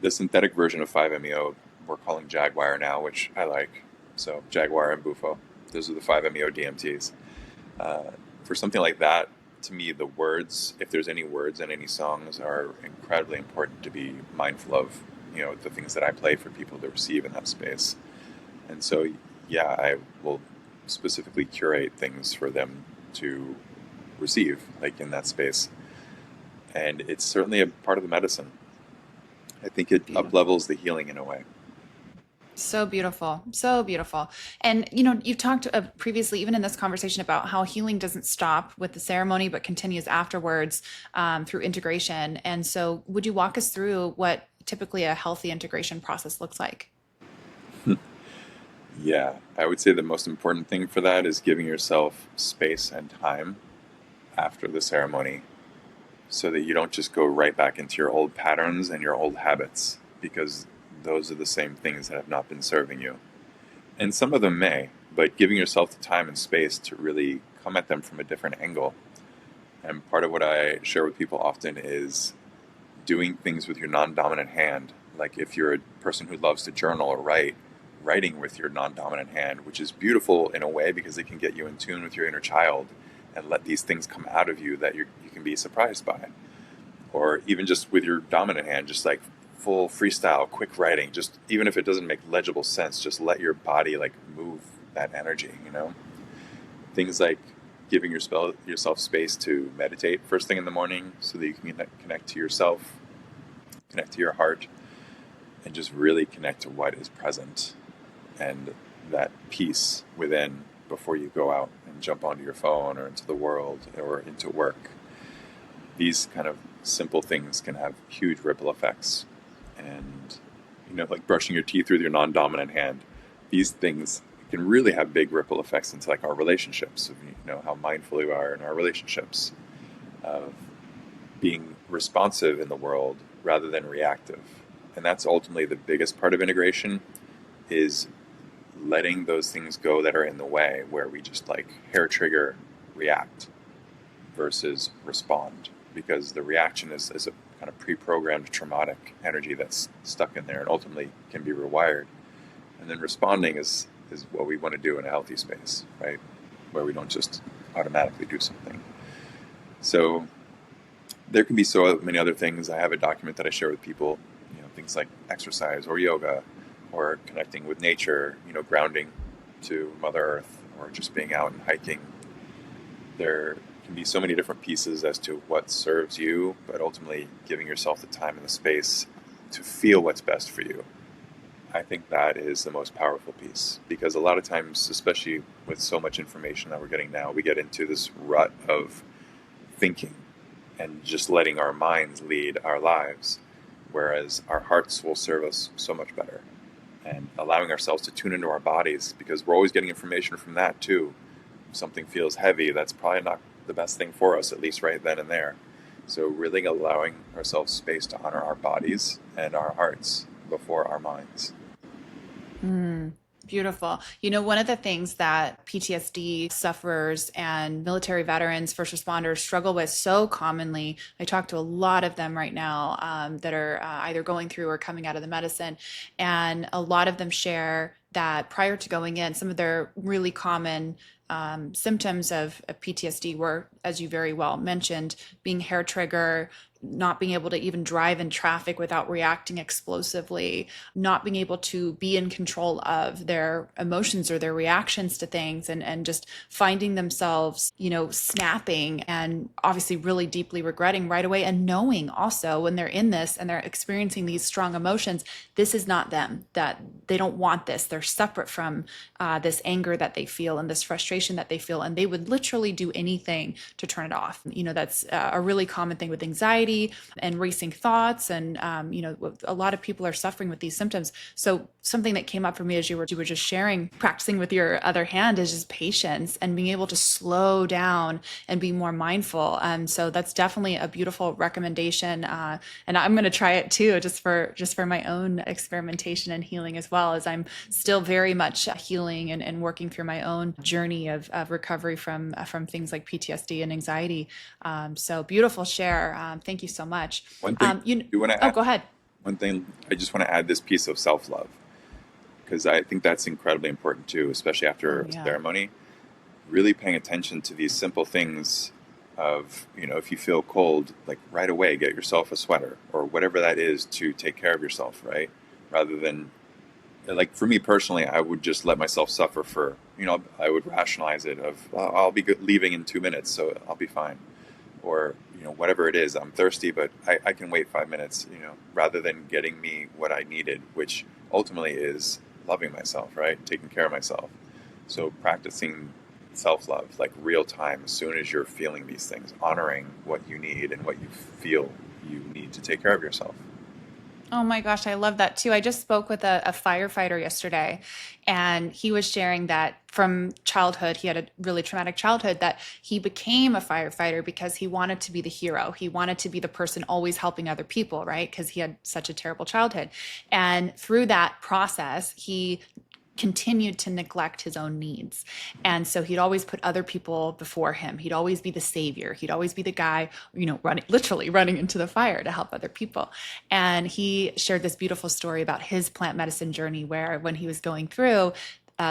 the synthetic version of 5-MeO we're calling Jaguar now, which I like. So Jaguar and Bufo, those are the 5-MeO DMTs. For something like that, to me, the words, if there's any words in any songs, are incredibly important to be mindful of, the things that I play for people to receive in that space. And so, yeah, I will specifically curate things for them to receive, like in that space. And it's certainly a part of the medicine. I think it Beautiful. up-levels the healing in a way. So beautiful. So beautiful. And, you've talked previously, even in this conversation, about how healing doesn't stop with the ceremony, but continues afterwards through integration. And so would you walk us through what typically a healthy integration process looks like? Yeah, I would say the most important thing for that is giving yourself space and time after the ceremony so that you don't just go right back into your old patterns and your old habits, because those are the same things that have not been serving you. And some of them may, but giving yourself the time and space to really come at them from a different angle. And part of what I share with people often is doing things with your non-dominant hand. Like if you're a person who loves to journal or write, writing with your non-dominant hand, which is beautiful in a way because it can get you in tune with your inner child and let these things come out of you that you can be surprised by. Or even just with your dominant hand, just like full freestyle, quick writing. Just even if it doesn't make legible sense, just let your body like move that energy. Things like giving yourself space to meditate first thing in the morning, so that you can connect to yourself, connect to your heart, and just really connect to what is present and that peace within before you go out and jump onto your phone or into the world or into work. These kind of simple things can have huge ripple effects. And, like brushing your teeth with your non-dominant hand, these things can really have big ripple effects into like our relationships, of, how mindful we are in our relationships, of being responsive in the world rather than reactive. And that's ultimately the biggest part of integration, is letting those things go that are in the way, where we just like hair trigger react versus respond, because the reaction is a kind of pre-programmed traumatic energy that's stuck in there and ultimately can be rewired. And then responding is what we want to do in a healthy space, right? Where we don't just automatically do something. So there can be so many other things. I have a document that I share with people, things like exercise or yoga or connecting with nature, grounding to Mother Earth, or just being out and hiking. There can be so many different pieces as to what serves you, but ultimately giving yourself the time and the space to feel what's best for you. I think that is the most powerful piece, because a lot of times, especially with so much information that we're getting now, we get into this rut of thinking and just letting our minds lead our lives, whereas our hearts will serve us so much better. And allowing ourselves to tune into our bodies, because we're always getting information from that too. If something feels heavy, that's probably not the best thing for us, at least right then and there. So really allowing ourselves space to honor our bodies and our hearts before our minds. Beautiful. One of the things that PTSD sufferers and military veterans, first responders struggle with so commonly, I talk to a lot of them right now that are either going through or coming out of the medicine. And a lot of them share that prior to going in, some of their really common symptoms of PTSD were, as you very well mentioned, being hair trigger, not being able to even drive in traffic without reacting explosively, not being able to be in control of their emotions or their reactions to things, and just finding themselves, snapping and obviously really deeply regretting right away, and knowing also when they're in this and they're experiencing these strong emotions, this is not them, that they don't want this. They're separate from this anger that they feel and this frustration that they feel, and they would literally do anything to turn it off. That's a really common thing with anxiety and racing thoughts, and a lot of people are suffering with these symptoms. So something that came up for me as you were just sharing, practicing with your other hand, is just patience and being able to slow down and be more mindful. So that's definitely a beautiful recommendation, and I'm going to try it too, just for my own experimentation and healing, as well as I'm still very much healing and working through my own journey of recovery from things like PTSD and anxiety. So beautiful share. Thank you so much. One thing you want to Oh, add? go ahead. One thing I just want to add, this piece of self-love, because I think that's incredibly important too, especially after Oh, a yeah. ceremony. Really paying attention to these simple things of, if you feel cold, like right away get yourself a sweater or whatever that is to take care of yourself, right? Rather than, like, for me personally, I would just let myself suffer for, I would rationalize it of, I'll be leaving in 2 minutes, so I'll be fine. Or, whatever it is, I'm thirsty, but I can wait 5 minutes, rather than getting me what I needed, which ultimately is loving myself, right? Taking care of myself. So practicing self-love, like real time, as soon as you're feeling these things, honoring what you need and what you feel you need to take care of yourself. Oh my gosh, I love that too. I just spoke with a firefighter yesterday, and he was sharing that from childhood, he had a really traumatic childhood, that he became a firefighter because he wanted to be the hero. He wanted to be the person always helping other people, right? Because he had such a terrible childhood. And through that process, he continued to neglect his own needs. And so he'd always put other people before him. He'd always be the savior. He'd always be the guy, literally running into the fire to help other people. And he shared this beautiful story about his plant medicine journey, where when he was going through,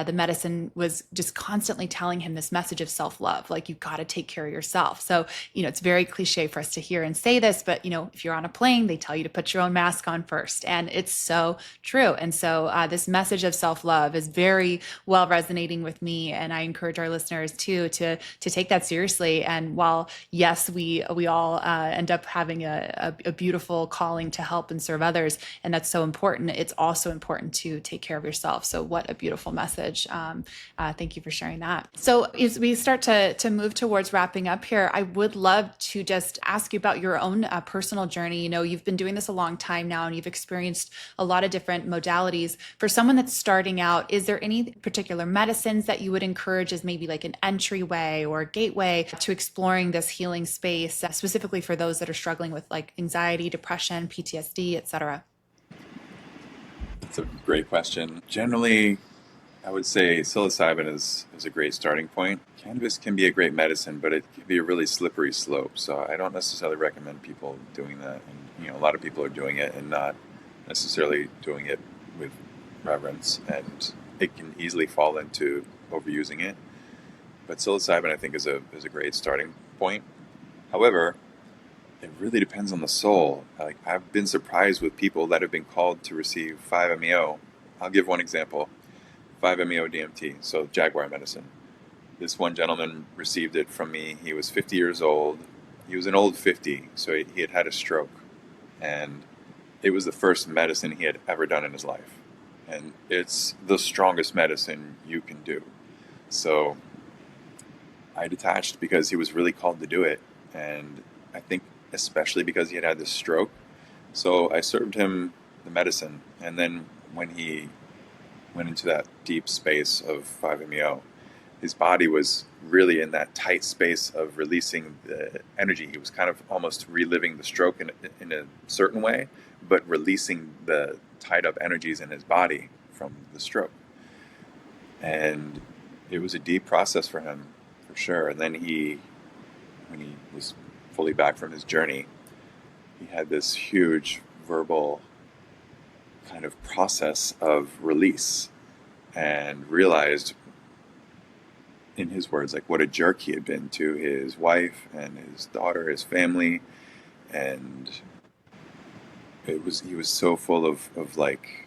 the medicine was just constantly telling him this message of self-love, like, you've got to take care of yourself. So, it's very cliche for us to hear and say this, but, if you're on a plane, they tell you to put your own mask on first. And it's so true. And so this message of self-love is very well resonating with me. And I encourage our listeners too, to take that seriously. And while, yes, we all end up having a beautiful calling to help and serve others, and that's so important, it's also important to take care of yourself. So what a beautiful message. Thank you for sharing that. So as we start to move towards wrapping up here, I would love to just ask you about your own personal journey. You've been doing this a long time now, and you've experienced a lot of different modalities. For someone that's starting out, is there any particular medicines that you would encourage as maybe like an entryway or a gateway to exploring this healing space, specifically for those that are struggling with like anxiety, depression, PTSD, etc.? That's a great question. Generally, I would say psilocybin is a great starting point. Cannabis can be a great medicine, but it can be a really slippery slope. So I don't necessarily recommend people doing that. And a lot of people are doing it and not necessarily doing it with reverence, and it can easily fall into overusing it. But psilocybin, I think, is a great starting point. However, it really depends on the soul. Like, I've been surprised with people that have been called to receive 5-MeO. I'll give one example. 5-MeO DMT, so jaguar medicine. This one gentleman received it from me. He was 50 years old. He was an old 50, so he had had a stroke. And it was the first medicine he had ever done in his life. And it's the strongest medicine you can do. So I detached because he was really called to do it. And I think especially because he had had this stroke. So I served him the medicine. And then when he went into that deep space of 5-MeO, his body was really in that tight space of releasing the energy. He was kind of almost reliving the stroke in a certain way, but releasing the tied up energies in his body from the stroke. And it was a deep process for him, for sure. And then when he was fully back from his journey, he had this huge verbal kind of process of release, and realized, in his words, like, what a jerk he had been to his wife and his daughter, his family. And he was so full of like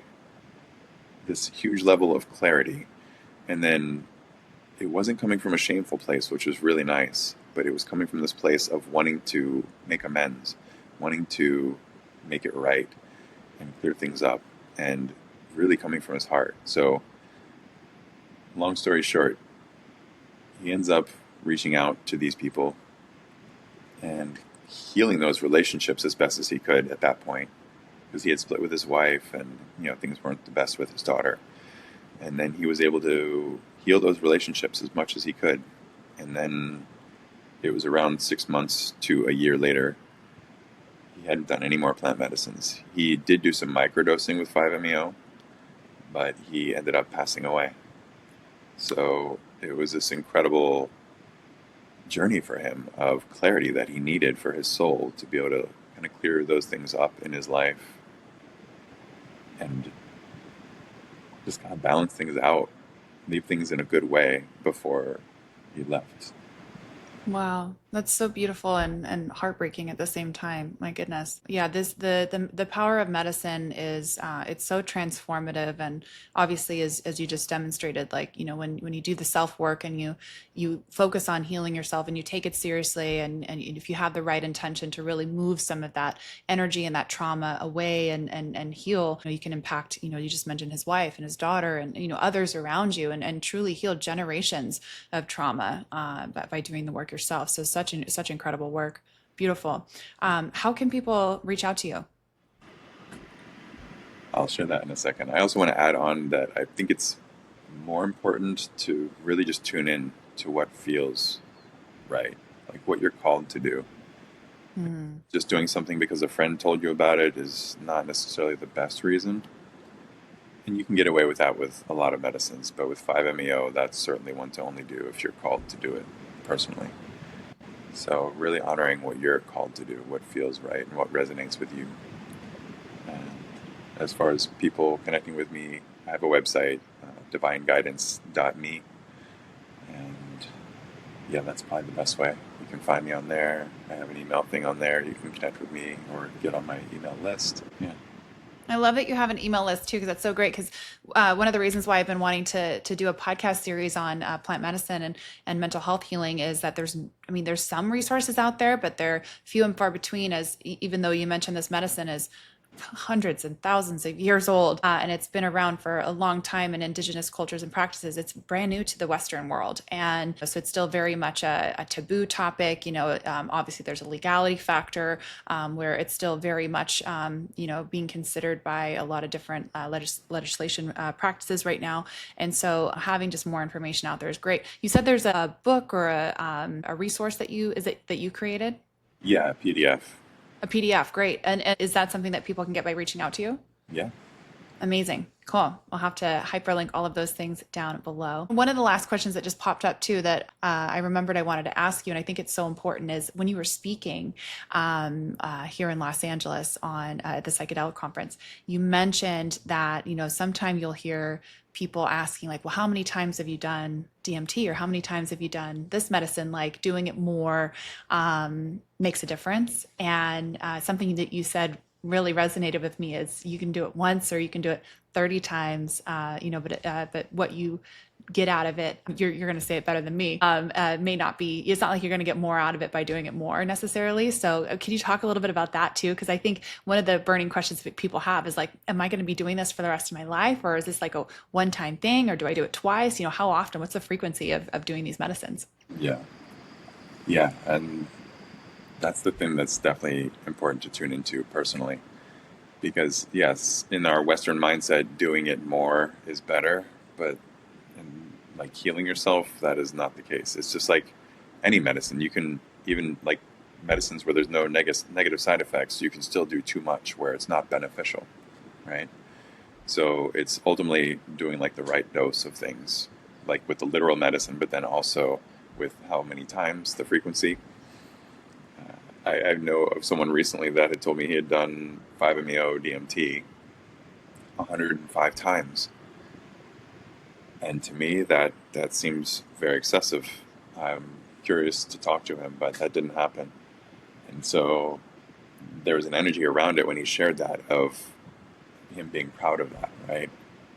this huge level of clarity. And then it wasn't coming from a shameful place, which was really nice, but it was coming from this place of wanting to make amends, wanting to make it right and clear things up, and really coming from his heart. So, long story short, he ends up reaching out to these people and healing those relationships as best as he could at that point, because he had split with his wife, and things weren't the best with his daughter. And then he was able to heal those relationships as much as he could. And then it was around 6 months to a year later, he hadn't done any more plant medicines. He did do some microdosing with 5-MeO, but he ended up passing away. So it was this incredible journey for him of clarity that he needed for his soul to be able to kind of clear those things up in his life and just kind of balance things out, leave things in a good way before he left. Wow, that's so beautiful and heartbreaking at the same time. My goodness. Yeah, the power of medicine is it's so transformative, and obviously as you just demonstrated, like, when you do the self work and you focus on healing yourself and you take it seriously, and if you have the right intention to really move some of that energy and that trauma away and heal, you can impact, you just mentioned his wife and his daughter and others around you, and truly heal generations of trauma by doing the work yourself. So such incredible work. Beautiful. How can people reach out to you? I'll share that in a second. I also want to add on that I think it's more important to really just tune in to what feels right, like what you're called to do. Mm. Just doing something because a friend told you about it is not necessarily the best reason. And you can get away with that with a lot of medicines, but with 5-MeO, that's certainly one to only do if you're called to do it personally. So really honoring what you're called to do, what feels right, and what resonates with you. And as far as people connecting with me, I have a website, divineguidance.me. And yeah, that's probably the best way. You can find me on there. I have an email thing on there. You can connect with me or get on my email list. Yeah. I love that you have an email list too, because that's so great. Because one of the reasons why I've been wanting to do a podcast series on plant medicine and mental health healing is that there's some resources out there, but they're few and far between. As even though you mentioned this medicine is hundreds and thousands of years old, and it's been around for a long time in indigenous cultures and practices. It's brand new to the Western world, and so it's still very much a taboo topic. Obviously there's a legality factor, where it's still very much being considered by a lot of different legislation practices right now. And so having just more information out there is great. You said there's a book or a resource that you created? Yeah, PDF. A PDF, great. And is that something that people can get by reaching out to you? Yeah. Amazing. Cool. I'll have to hyperlink all of those things down below. One of the last questions that just popped up too that I remembered I wanted to ask you, and I think it's so important, is when you were speaking here in Los Angeles on the psychedelic conference, you mentioned that, sometime you'll hear people asking like, well, how many times have you done DMT, or how many times have you done this medicine? Like doing it more makes a difference. And something that you said really resonated with me is you can do it once or you can do it 30 times, but what you get out of it, you're going to say it better than me, may not be, it's not like you're going to get more out of it by doing it more necessarily. So can you talk a little bit about that too? Because I think one of the burning questions that people have is like, am I going to be doing this for the rest of my life? Or is this like a one-time thing? Or do I do it twice? How often? What's the frequency of doing these medicines? Yeah. Yeah. And that's the thing that's definitely important to tune into personally. Because, yes, in our Western mindset, doing it more is better. But in like healing yourself, that is not the case. It's just like any medicine. You can even like medicines where there's no negative side effects, you can still do too much where it's not beneficial, right? So it's ultimately doing like the right dose of things, like with the literal medicine, but then also with how many times, the frequency. I know of someone recently that had told me he had done 5-MeO DMT 105 times. And to me, that seems very excessive. I'm curious to talk to him, but that didn't happen. And so there was an energy around it when he shared that of him being proud of that, right?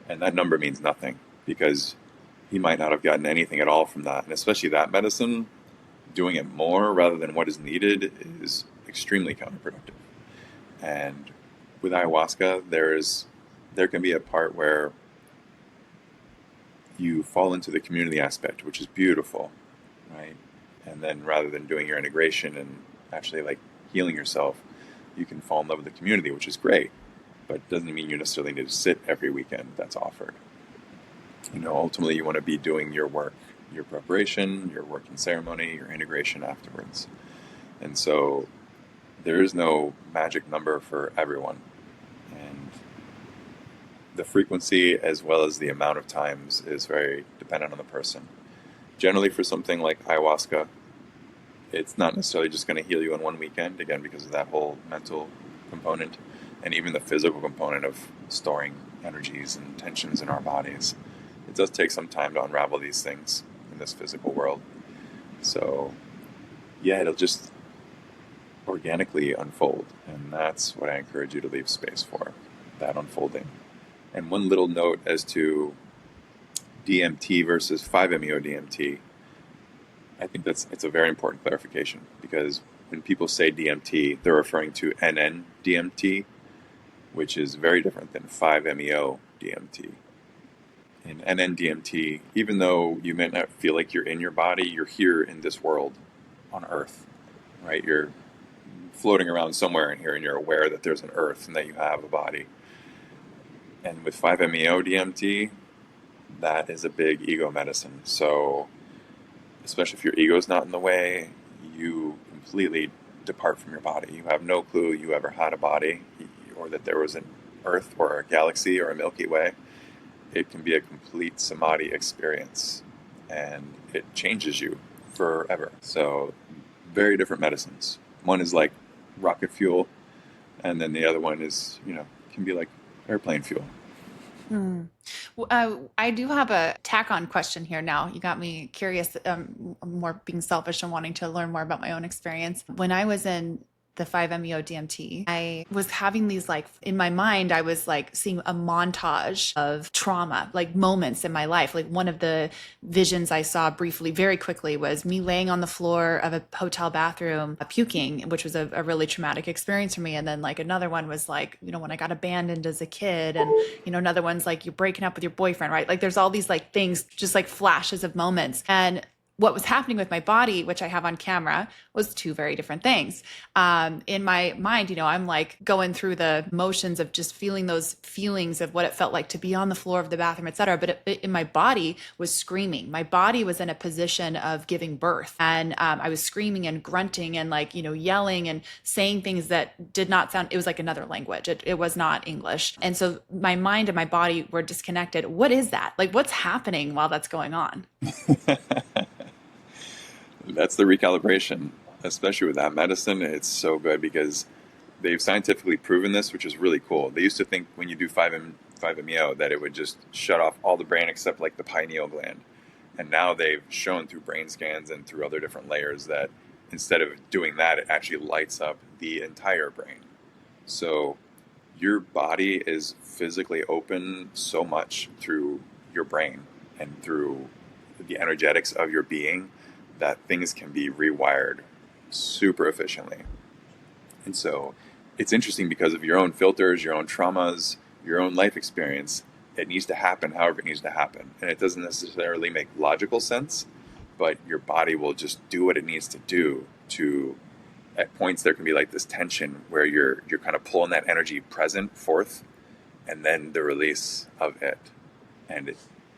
And that number means nothing because he might not have gotten anything at all from that. And especially that medicine, doing it more rather than what is needed is extremely counterproductive. And with ayahuasca, there can be a part where you fall into the community aspect, which is beautiful, right? And then rather than doing your integration and actually like healing yourself, you can fall in love with the community, which is great, but it doesn't mean you necessarily need to sit every weekend that's offered. Ultimately you want to be doing your work, your preparation, your work in ceremony, your integration afterwards. And so there is no magic number for everyone. And the frequency as well as the amount of times is very dependent on the person. Generally for something like ayahuasca, it's not necessarily just going to heal you in one weekend, again, because of that whole mental component and even the physical component of storing energies and tensions in our bodies. It does take some time to unravel these things in this physical world. So, yeah, it'll just organically unfold. And that's what I encourage you to leave space for, that unfolding. And one little note as to DMT versus 5-MeO DMT, I think it's a very important clarification because when people say DMT, they're referring to NN DMT, which is very different than 5-MeO DMT. In NN-DMT, even though you may not feel like you're in your body, you're here in this world on Earth, right? You're floating around somewhere in here and you're aware that there's an Earth and that you have a body. And with 5-MeO DMT, that is a big ego medicine. So, especially if your ego's not in the way, you completely depart from your body. You have no clue you ever had a body or that there was an Earth or a galaxy or a Milky Way. It can be a complete samadhi experience and it changes you forever. So very different medicines. One is like rocket fuel and then the other one is, can be like airplane fuel. I do have a tack on question here now. You got me curious, more being selfish and wanting to learn more about my own experience. When I was in the 5-MeO DMT, I was having these like in my mind, I was like seeing a montage of trauma, like moments in my life. Like one of the visions I saw briefly, very quickly, was me laying on the floor of a hotel bathroom, puking, which was a really traumatic experience for me. And then like another one was like, when I got abandoned as a kid, and another one's like you're breaking up with your boyfriend, right? Like there's all these like things, just like flashes of moments. And what was happening with my body, which I have on camera, was two very different things. In my mind, I'm like going through the motions of just feeling those feelings of what it felt like to be on the floor of the bathroom, et cetera. But in my body was screaming. My body was in a position of giving birth. And I was screaming and grunting and like, yelling and saying things that did not sound, it was like another language. It was not English. And so my mind and my body were disconnected. What is that? Like what's happening while that's going on? That's the recalibration, especially with that medicine. It's so good because they've scientifically proven this, which is really cool. They used to think when you do 5-MeO that it would just shut off all the brain except like the pineal gland. And now they've shown through brain scans and through other different layers that instead of doing that, it actually lights up the entire brain. So your body is physically open so much through your brain and through the energetics of your being that things can be rewired super efficiently. And so it's interesting because of your own filters, your own traumas, your own life experience. It needs to happen however it needs to happen. And it doesn't necessarily make logical sense, but your body will just do what it needs to do to, at points there can be like this tension where you're kind of pulling that energy present forth and then the release of it. And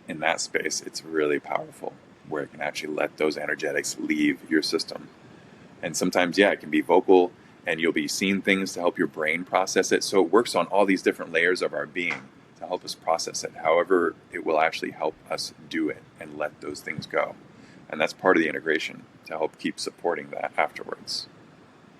in that space, it's really powerful, where it can actually let those energetics leave your system. And sometimes, it can be vocal and you'll be seeing things to help your brain process it. So it works on all these different layers of our being to help us process it. However, it will actually help us do it and let those things go. And that's part of the integration to help keep supporting that afterwards.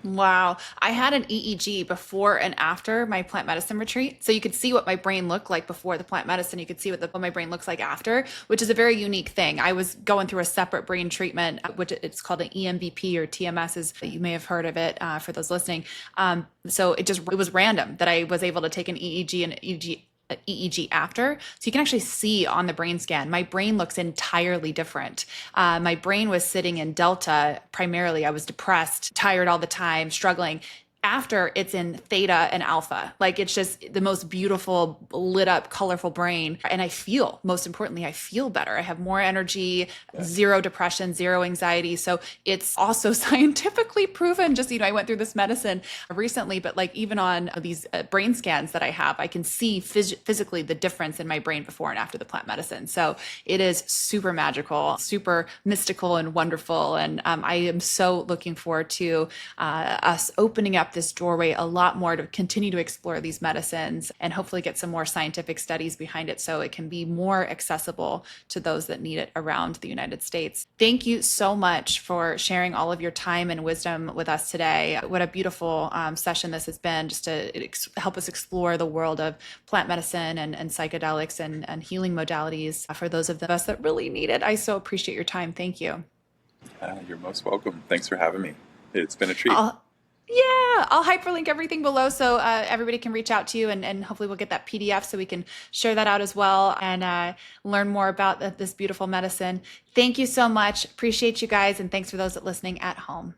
Wow. I had an EEG before and after my plant medicine retreat. So you could see what my brain looked like before the plant medicine. You could see what my brain looks like after, which is a very unique thing. I was going through a separate brain treatment, which it's called an EMBP or TMS, is you may have heard of it for those listening. So it was random that I was able to take an EEG and EEG after. So you can actually see on the brain scan, my brain looks entirely different. My brain was sitting in delta primarily. I was depressed, tired all the time, struggling. After, it's in theta and alpha. Like it's just the most beautiful, lit up, colorful brain. And most importantly, I feel better. I have more energy, zero depression, zero anxiety. So it's also scientifically proven. Just, I went through this medicine recently, but like even on these brain scans that I have, I can see physically the difference in my brain before and after the plant medicine. So it is super magical, super mystical and wonderful. And I am so looking forward to us opening up this doorway a lot more to continue to explore these medicines and hopefully get some more scientific studies behind it so it can be more accessible to those that need it around the United States. Thank you so much for sharing all of your time and wisdom with us today. What a beautiful session this has been, just to help us explore the world of plant medicine and psychedelics and healing modalities for those of us that really need it. I so appreciate your time. Thank you. You're most welcome. Thanks for having me. It's been a treat. I'll hyperlink everything below so everybody can reach out to you and hopefully we'll get that PDF so we can share that out as well and learn more about this beautiful medicine. Thank you so much. Appreciate you guys, and thanks for those that listening at home.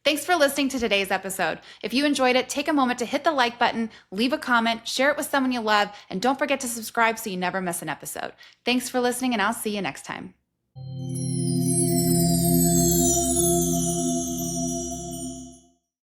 Thanks for listening to today's episode. If you enjoyed it, take a moment to hit the like button, leave a comment, share it with someone you love, and don't forget to subscribe so you never miss an episode. Thanks for listening, and I'll see you next time.